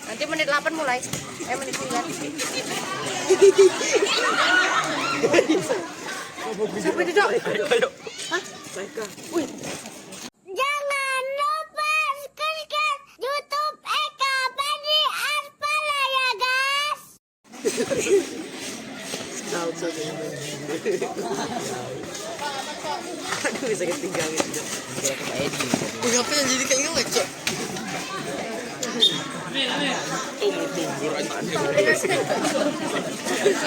Nanti menit 8 mulai. Menit 9. Siapa itu, Dok? Ayo. Hah? Wih. Jangan lupa subscribe YouTube Eka Badi Aspala ya, guys. Aduh, bisa ketinggalan gitu. Kenapa yang jadi kayak ngelek, Cok?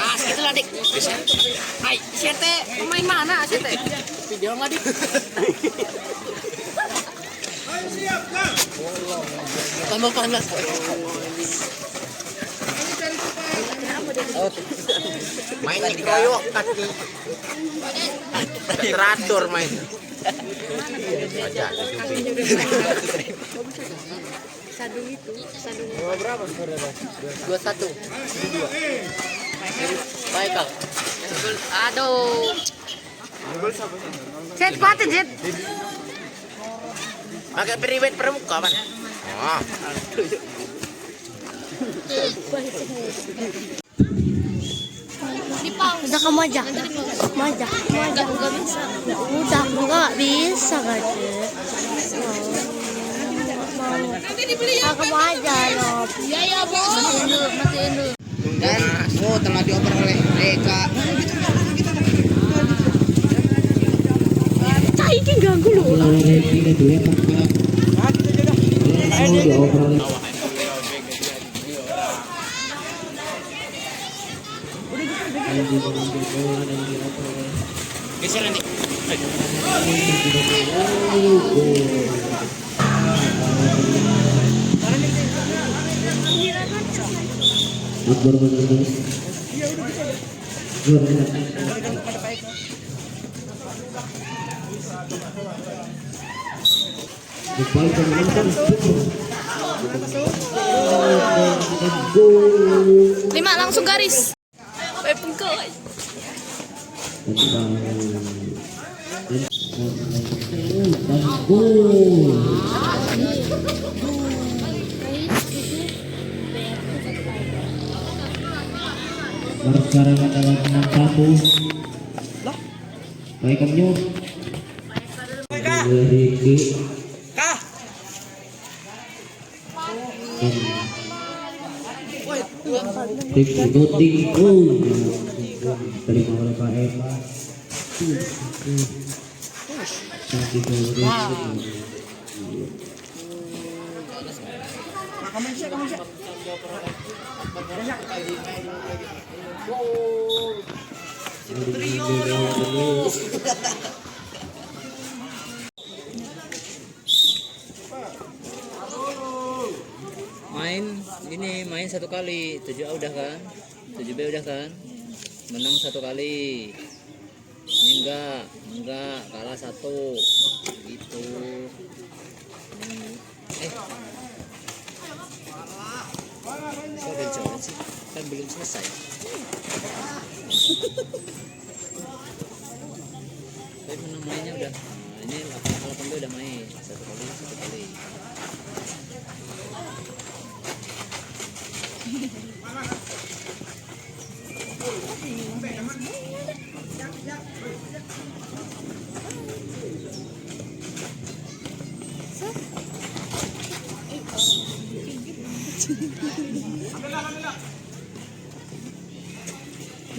Ah, segitu lah, Dik. Hai, Sete, main mana, Sete? Video nggak, Dik? Tambah panas. Main dikoyok kaki. Teratur main. Aja. Sadung itu, sadung. Berapa sebenarnya? 21. Baik, Kak. Aduh. Set kuatin, Set. Pakai periwet permuka, Pan. Oh. Udah kamu aja. Kamu aja. Enggak bisa. Udah enggak bisa, Kak. Kamu aja loh. Iya ya, Bos. Matiin dulu. Dan telah dioper oleh Eka. Cah ini ganggu lu. Geser nanti. Lima langsung garis. Pengkol. Sekarang adalah 6-1. Baik kamu. Riki. Kah. Riki Doting. Terima oleh Pak Eva. Main satu kali, 7A udah kan, 7B udah kan, menang satu kali. Ini enggak kalah satu gitu. Saya udah jawab sih, kan belum selesai. Tapi menang mainnya udah. Nah, ini 8B udah main satu kali.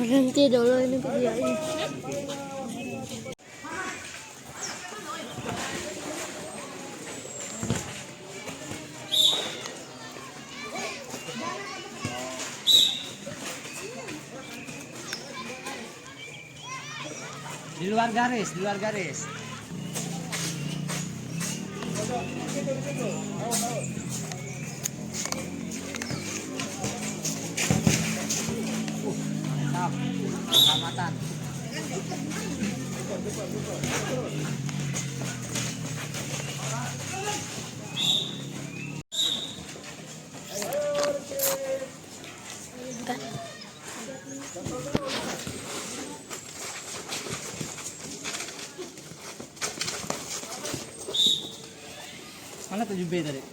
Berhenti dulu ini video ini. Di luar garis. Mantap. Pengamatan. Mana 7B tadi?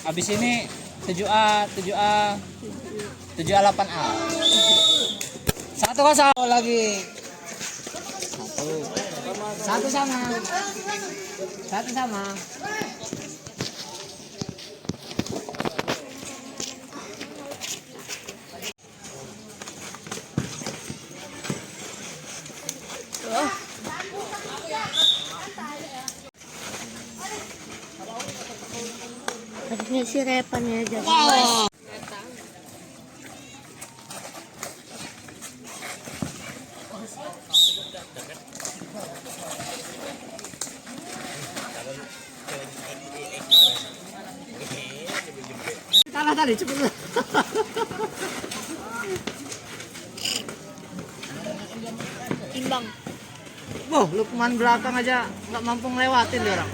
Habis ini 7A 8A. 1-0 lagi. Satu sama. Harusnya si Repan ya jadi. Kalah tadi cepet. Imbang. Wah, Lukman belakang aja nggak mampu ngelewatin dia orang.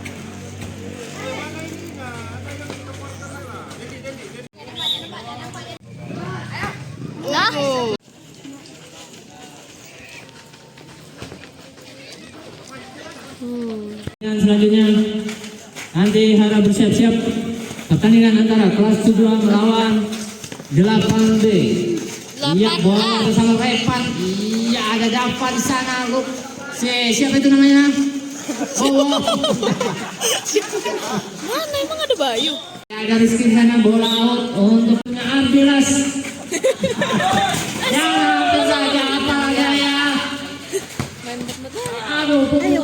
Lah. Dan selanjutnya nanti harap bersiap-siap pertandingan antara kelas 7 melawan 8B. Iya, bola bersama Repan. Iya, ada Dava di sana. Siapa itu namanya? Oh, Mana emang ada Bayu? ada Rizky di sana, bola out untuk punya Ardilas. Ya, hampir saja apa ya? Aduh, Ayo,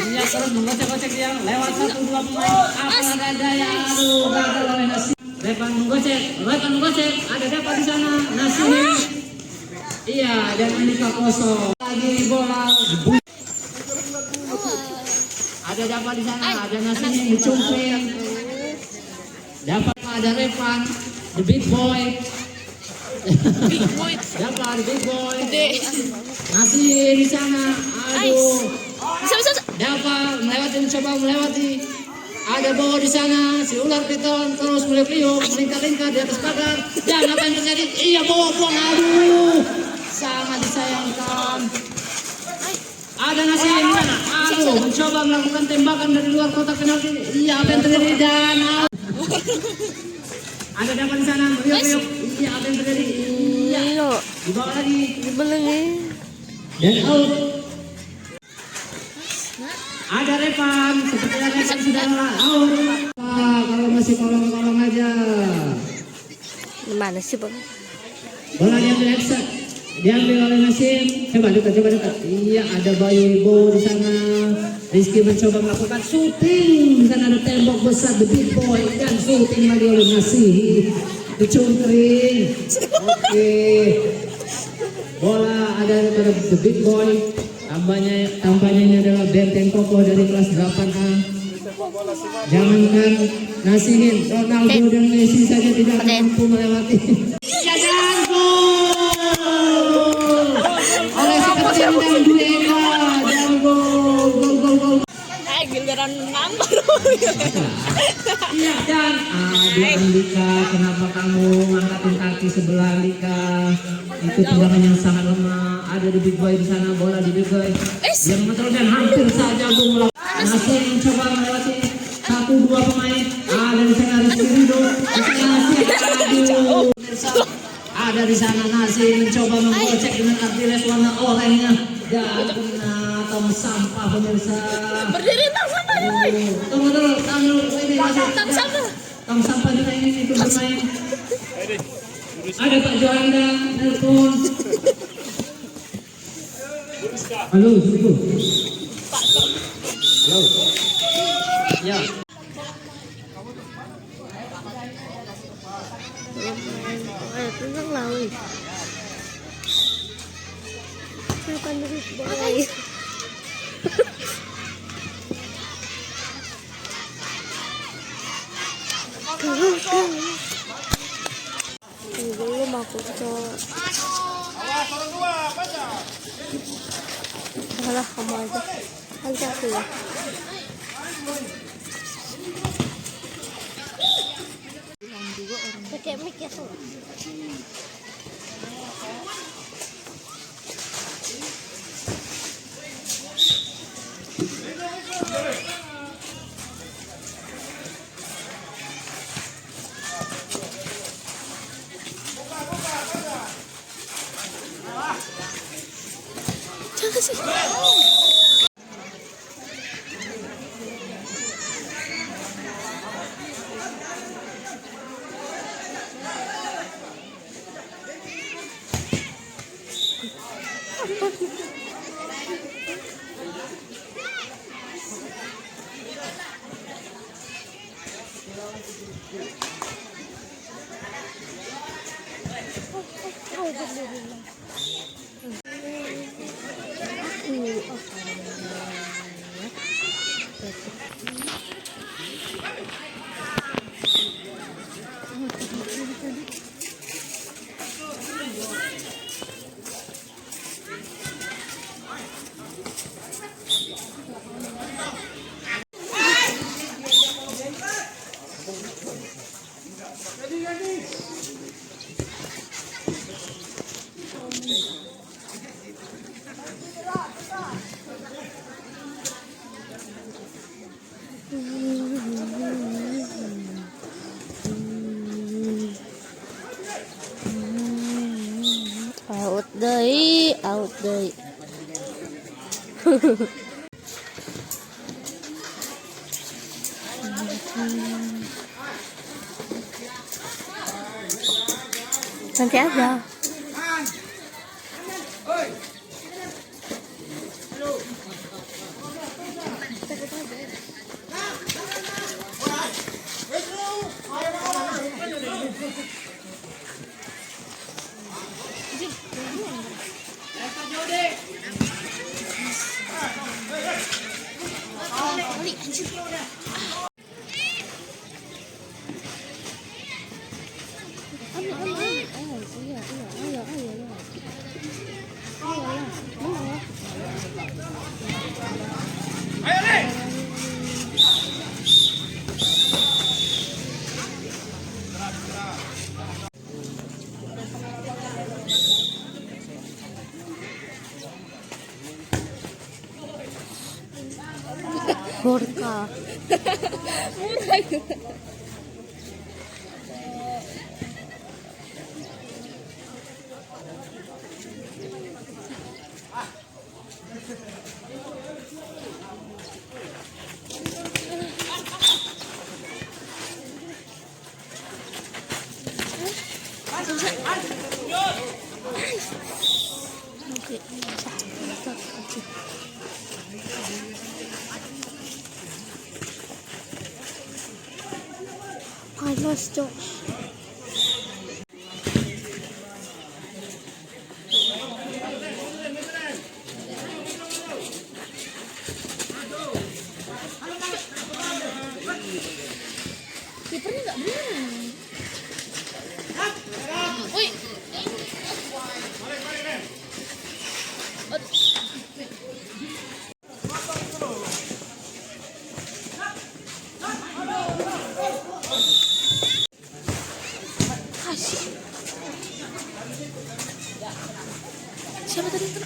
Iya, terus menggocek-gocek dia lewat 1-2 pemain. Apa ada ya? Aduh, gagal oleh Nasi. Repan menggocek, ada Dava di sana. Nasi. Iya, dan Andika kosong. Lagi bola. Ada Dava di sana, ada Nasi yang dicumpin. Dava, ada Repan, the big boy. Dava, the big boy. Nasi di sana. Aduh. Bisa. Dava mencoba melewati. Ada Bowo di sana, si ular piton terus meliuk-liuk, melingkar-lingkar di atas pagar. Dan apa yang terjadi? Iya, Bowo buang. Aduh, sangat disayangkan. Ada Nasi di sana. Aduh, mencoba melakukan tembakan dari luar kotak penalti. Iya, apa yang terjadi? Dan ada Dava di sana, meliuk-liuk. Iya, apa yang terjadi? Iya, dibawa lagi. Dan out. Ada Repan, sepertinya Repan sudah out. Kalau masih kolong-kolong aja. Gimana sih, Bang? Bola diambil oleh Nasim. Coba dekat. Iya, ada Bayu Ibo di sana. Rizky mencoba melakukan syuting. Di sana ada tembok besar, the big boy, dan syuting lagi oleh Nasim. Dicungkring. Oke. Bola ada pada the big boy. Tampaknya ini adalah benteng kokoh dari kelas 8A. Jangankan Nasihin, Ronaldo dan Messi saja tidak mampu melewati. Ya, dan gol oleh si kecil dan Duega. Dan gol. Giliran menang baru. Iya, dan aduh Andika, kenapa kamu ngangkatin kaki sebelah Andika? Itu tendangan yang sangat lemah. Ada di big boy di sana, bola di big boy yang meneruskan hampir saja gol melakukan. Nasir mencoba melewati 1-2 pemain. Ada di sana Rizky Ridho, di sana Nasir. Aduh, ada di sana Nasir mencoba menggocek dengan Ardiles warna oranye dan kena tong sampah pemirsa. Berdiri tang sampah ya, Boy. Tunggu dulu, ini Nasir. Tang sampah. Tong sampah juga ini ikut bermain. Ada Pak Joanda telepon. Halo, Ibu. Halo. Ya. Tenang lah, wih. Kenapa terus Boy? Belum aku coba. Alah, kamu aja. Nanti aku ya. Pakai mic ya, Out deui. Nanti aja. Vodka. Panas, Cok. Kipernya nggak bener. Woi. Siapa tadi yang kena?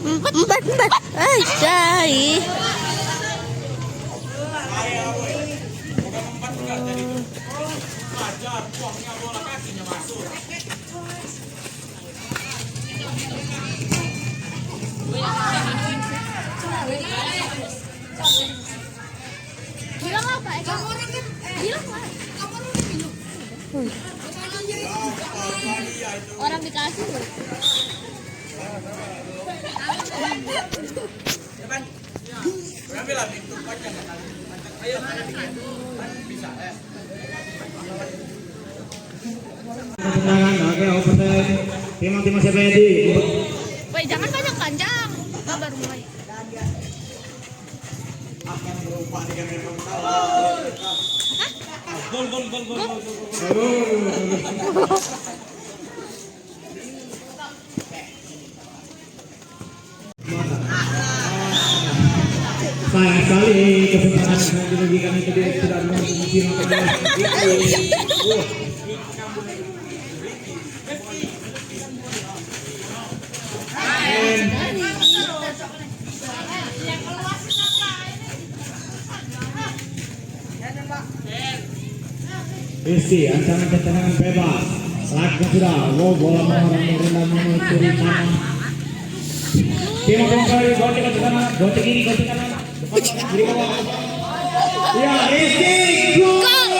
Empat. Ay, cai. Bilang apa? Kamu orang kan bilang lah. Kamu orang minum. Orang dikasih loh. Oke, open. Tim siapa yang di? Woi, jangan banyak panjang. Baru mulai. Sayang sekali kesempatan yang dirugikan itu tidak mungkin. Isi ancaman ketenangan bebas. Lakukan sudah. Wow, bola orang merendah mencuri tanah. Tim kembali gocek ke kanan, gocek kiri, gocek kanan. Kiri bawah. Ya, Rizky gol.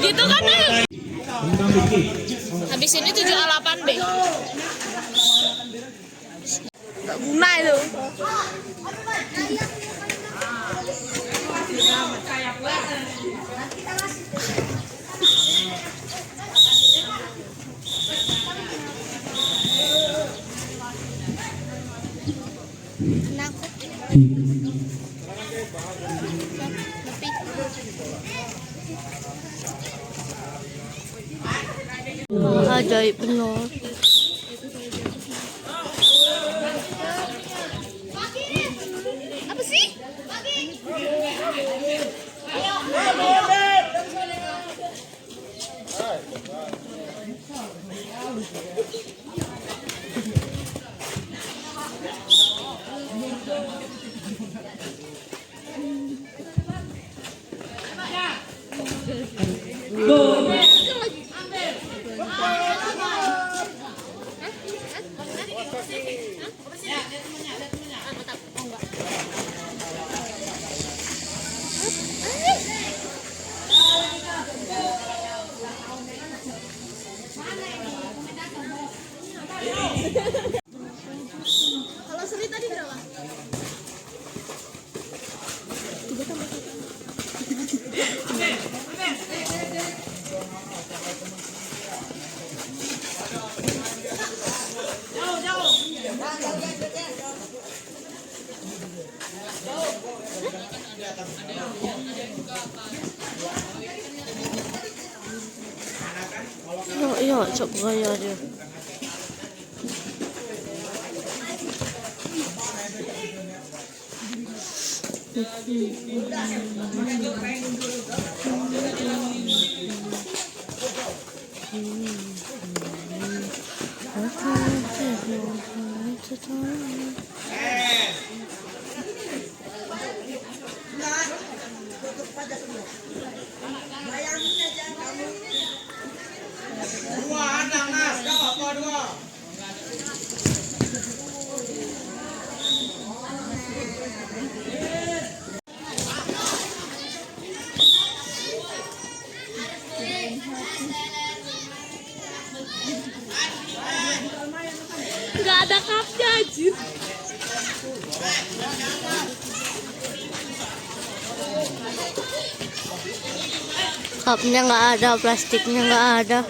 Gitu kan? Tentang Rizky. Habis ini 7A8B. Gak guna itu. Ajaib benar. Apa sih? Kalau Sri tadi berapa? Iya, coba ya dia. Cupnya nggak ada, plastiknya nggak ada.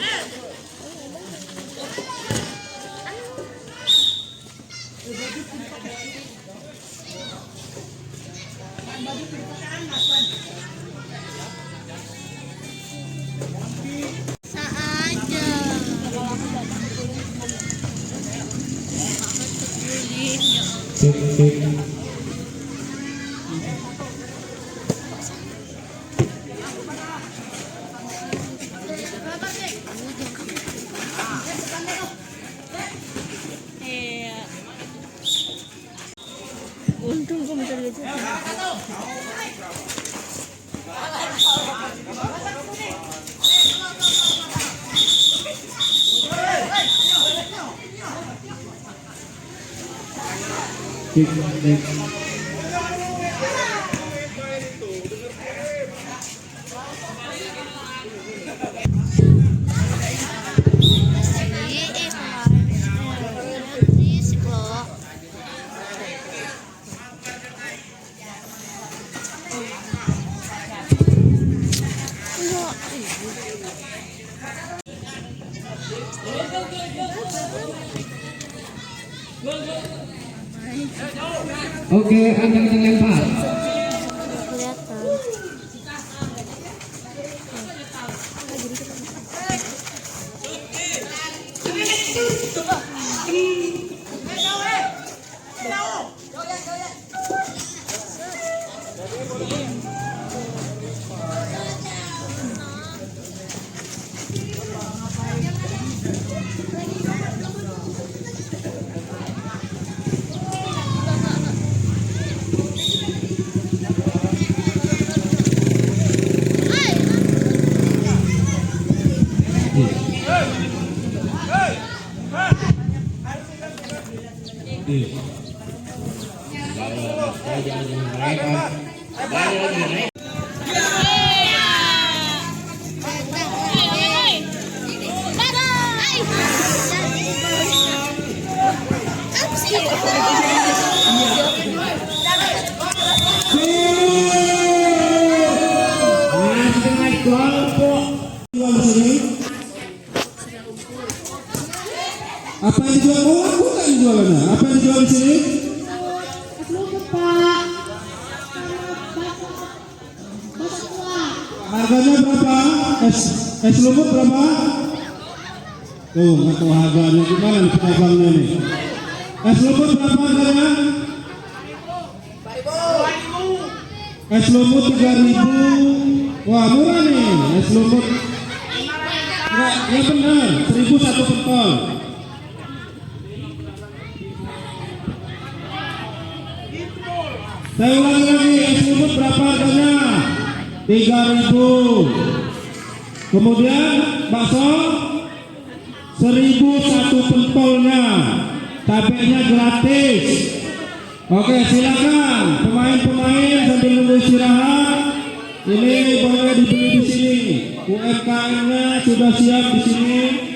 Untung gue bisa lihat. Oke, angkat lempar. Kelihatan. Apa yang dijual? Oh, bukan jualannya. Apa yang dijual di sini? Harganya berapa? Es lumut berapa? Tuh, nggak tahu harganya gimana nih pedagangnya nih. Es lumut berapa harganya? Es lumut 3.000. Wah, murah nih. Es lumut. Enggak, ya benar. 1.000 satu pentol. Saya ulangi lagi, es lumut berapa harganya? 3.000. Kemudian bakso 1.000 satu pentolnya, cabenya gratis. Oke, silakan pemain-pemain sambil nunggu istirahat. Ini boleh dibeli di sini. UMKM-nya sudah siap di sini.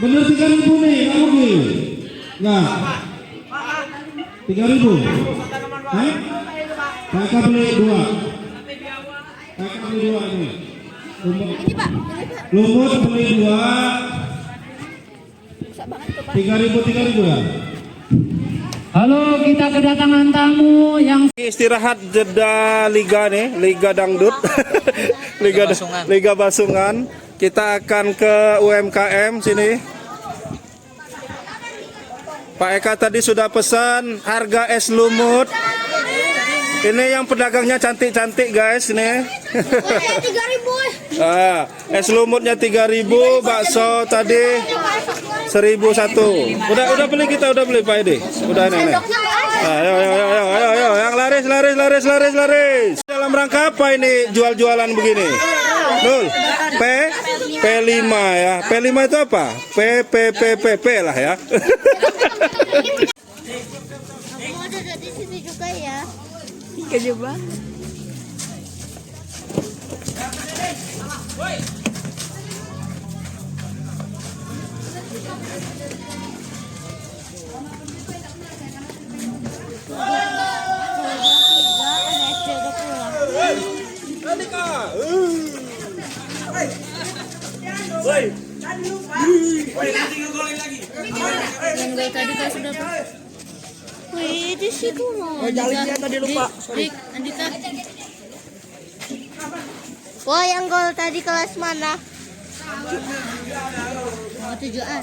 Bener 3.000 nih, nggak mungkin? Nggak. 3.000. Kakak beli 2. Kakak beli 2 ini. Lumut beli 2. 3.000 ya. Halo, kita kedatangan tamu yang Istirahat jeda liga nih, liga dangdut. Liga Basungan. Kita akan ke UMKM sini. Pak Eka tadi sudah pesan harga es lumut. Ini yang pedagangnya cantik-cantik guys ini. 3.000. Es lumutnya 3.000, bakso tadi 1.001. Udah beli kita, udah beli Pak Edi. Udah nih. Ayo, yang laris. Dalam rangka apa ini jual-jualan begini? Nul. P5 ya. P5 itu apa? P lah ya. Kamu ada di sini juga ya? Coba. Yang gol tadi kan sudah. Wih, di situ loh. Jalannya tadi lupa. Andika. Wah, yang gol tadi kelas mana? Oh, 7A.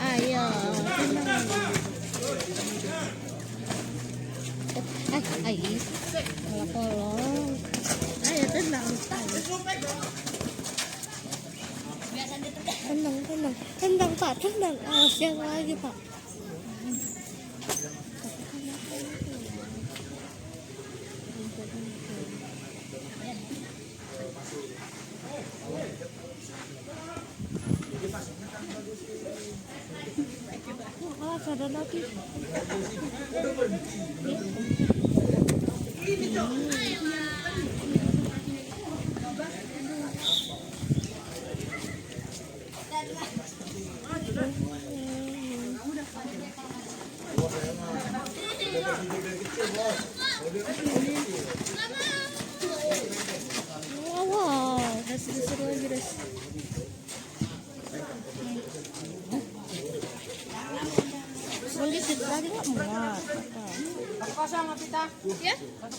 Ayo, ayo, kolong. Ayo tenang, tenang Pak, tenang. Awas jangan lagi Pak. Ada lagi. Wow, seru lagi guys. Boleh lagi nggak muat? Satu kosong Pita. Ya? 1-0.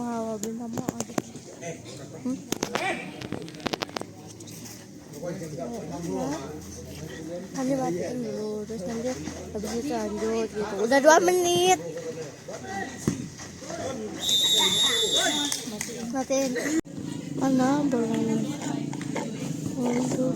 Wow, belum lama adik. Kami matiin dulu, terus nanti habis itu lanjut gitu. Udah 2 menit. Matiin. Mana belum? Untuk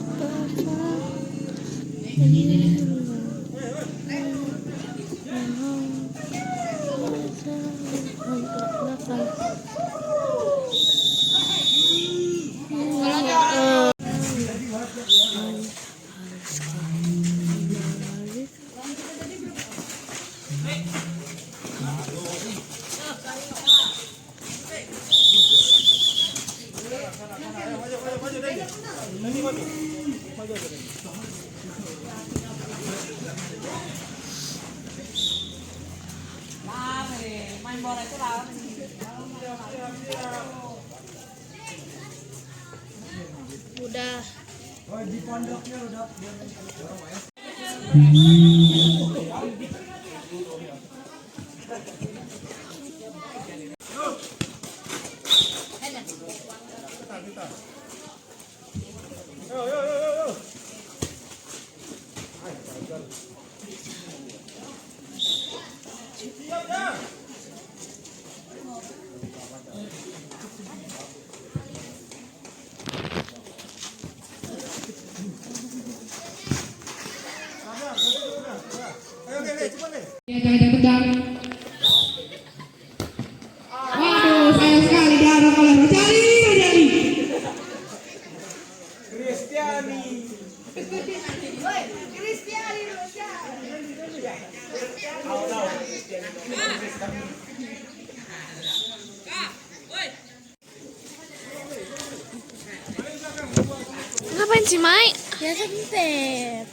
Main bola itu lawan. udah. Di pondoknya udah. Jangan tendang. Waduh, sayang sekali diarah oleh Rojali. Ngapain sih, Mai? Ya sempet.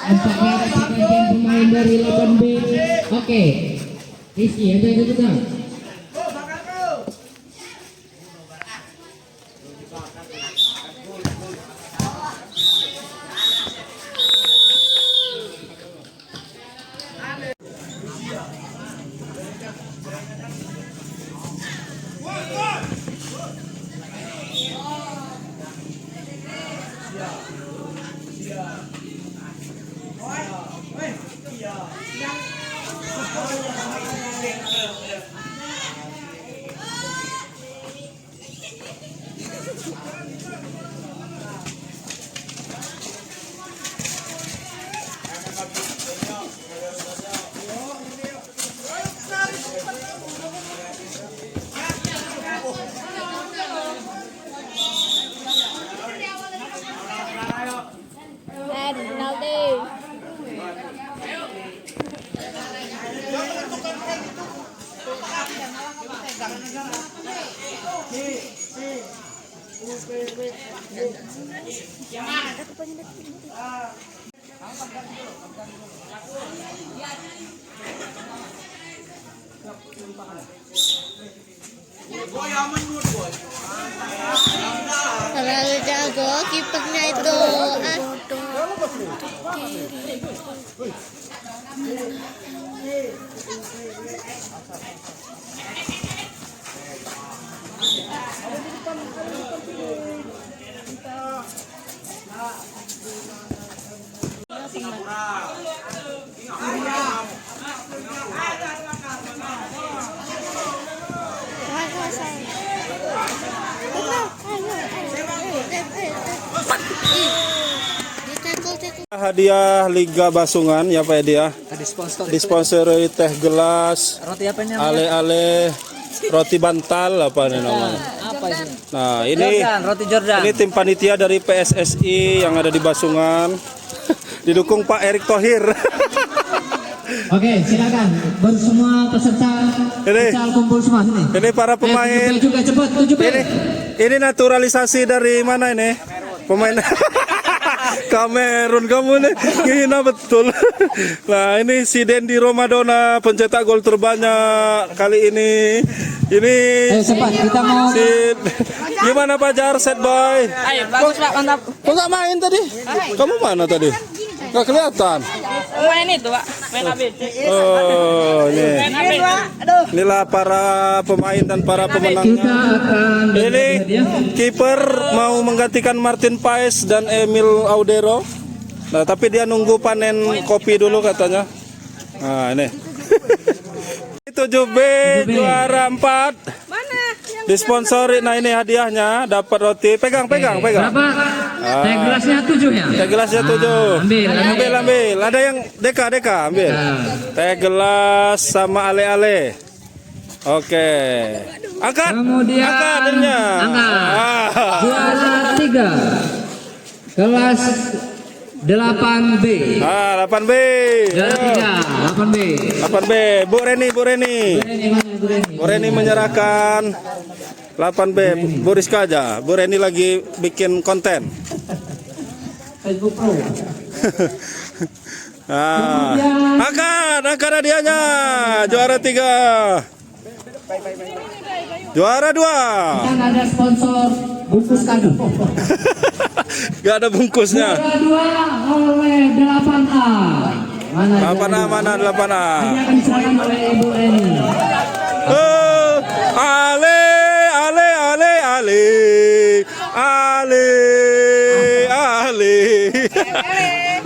Apakah sebagian pemain dari 8B? Oke. Rizky, ada yang kita. Terlalu jago kipernya itu. Hadiah Liga Basungan ya Pak Edi ya. Disponsori teh gelas, Roti apa ini? ale-ale, roti bantal apa ini namanya. Apa ini? Nah ini Roti Jordan. ini tim panitia dari PSSI yang ada di Basungan. Didukung Pak Erick Thohir. Oke, silakan bersemua peserta Ini. futsal kumpul semua sini. Ini para pemain. Juga cepat 7 Ini naturalisasi dari mana ini? Pemain Kamerun, kamu nih ngehina betul. Nah ini si Dendi Romadona pencetak gol terbanyak kali ini. Ini cepat kita mau gimana Pajar set boy? Ayo, bagus Pak, mantap. Kok nggak main tadi? Kamu mana tadi? Nggak kelihatan. Main itu Pak, main ABC. Oh ini. Inilah para pemain dan para pemenangnya. Ini kiper mau menggantikan Martin Paes dan Emil Audero. Nah, tapi dia nunggu panen kopi dulu katanya. Nah, ini. 7B juara 4. Mana? Disponsori. Nah, ini hadiahnya dapat roti. Pegang. berapa? Teh gelasnya 7 ya? Teh gelasnya 7. Ambil. Ada yang deka ambil. Teh gelas sama ale-ale. Oke. Angkat. Kemudian angkat. Juara 3. Kelas 8B. 8B. Juara 3, 8B. 8B. Bu Reni. Bu Reni mana Bu Reni? Bu Reni menyerahkan 8B. Bu Rizka aja. Bu Reni lagi bikin konten. Facebook Pro. Angkat hadiahnya. Juara 3. Juara 2. Kan ada sponsor bungkus kado. Gak ada bungkusnya. Juara 2 oleh 8A. Mana 8A. Ini akan diserahkan oleh Ibu Reni.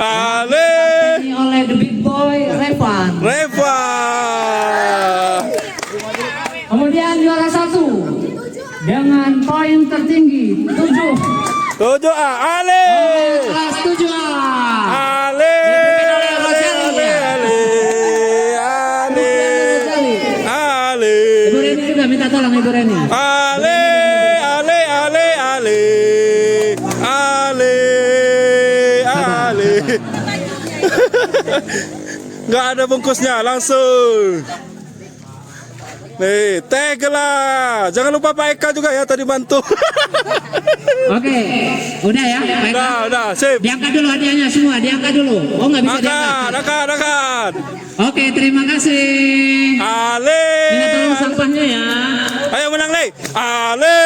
Ale. Ini oleh The Big Boy Revan. Kemudian juara 1 dengan poin tertinggi 7A. Ale. kelas 7A. Ale. Ibu Reni juga minta tolong Ibu Reni. Ale. Nggak ada bungkusnya, langsung. Nih, teh gelas. Jangan lupa Pak Eka juga ya tadi bantu. Oke, udah ya Pak Eka? Udah, sip. Diangkat dulu hadiahnya semua, diangkat dulu. Oh nggak bisa diangkat. Angkat. Oke, terima kasih. Ale. Minta tolong sampahnya ya. Ayo menang nih. Ale.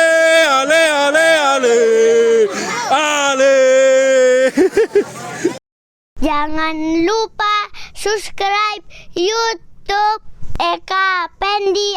Jangan lupa subscribe YouTube Eka Pendi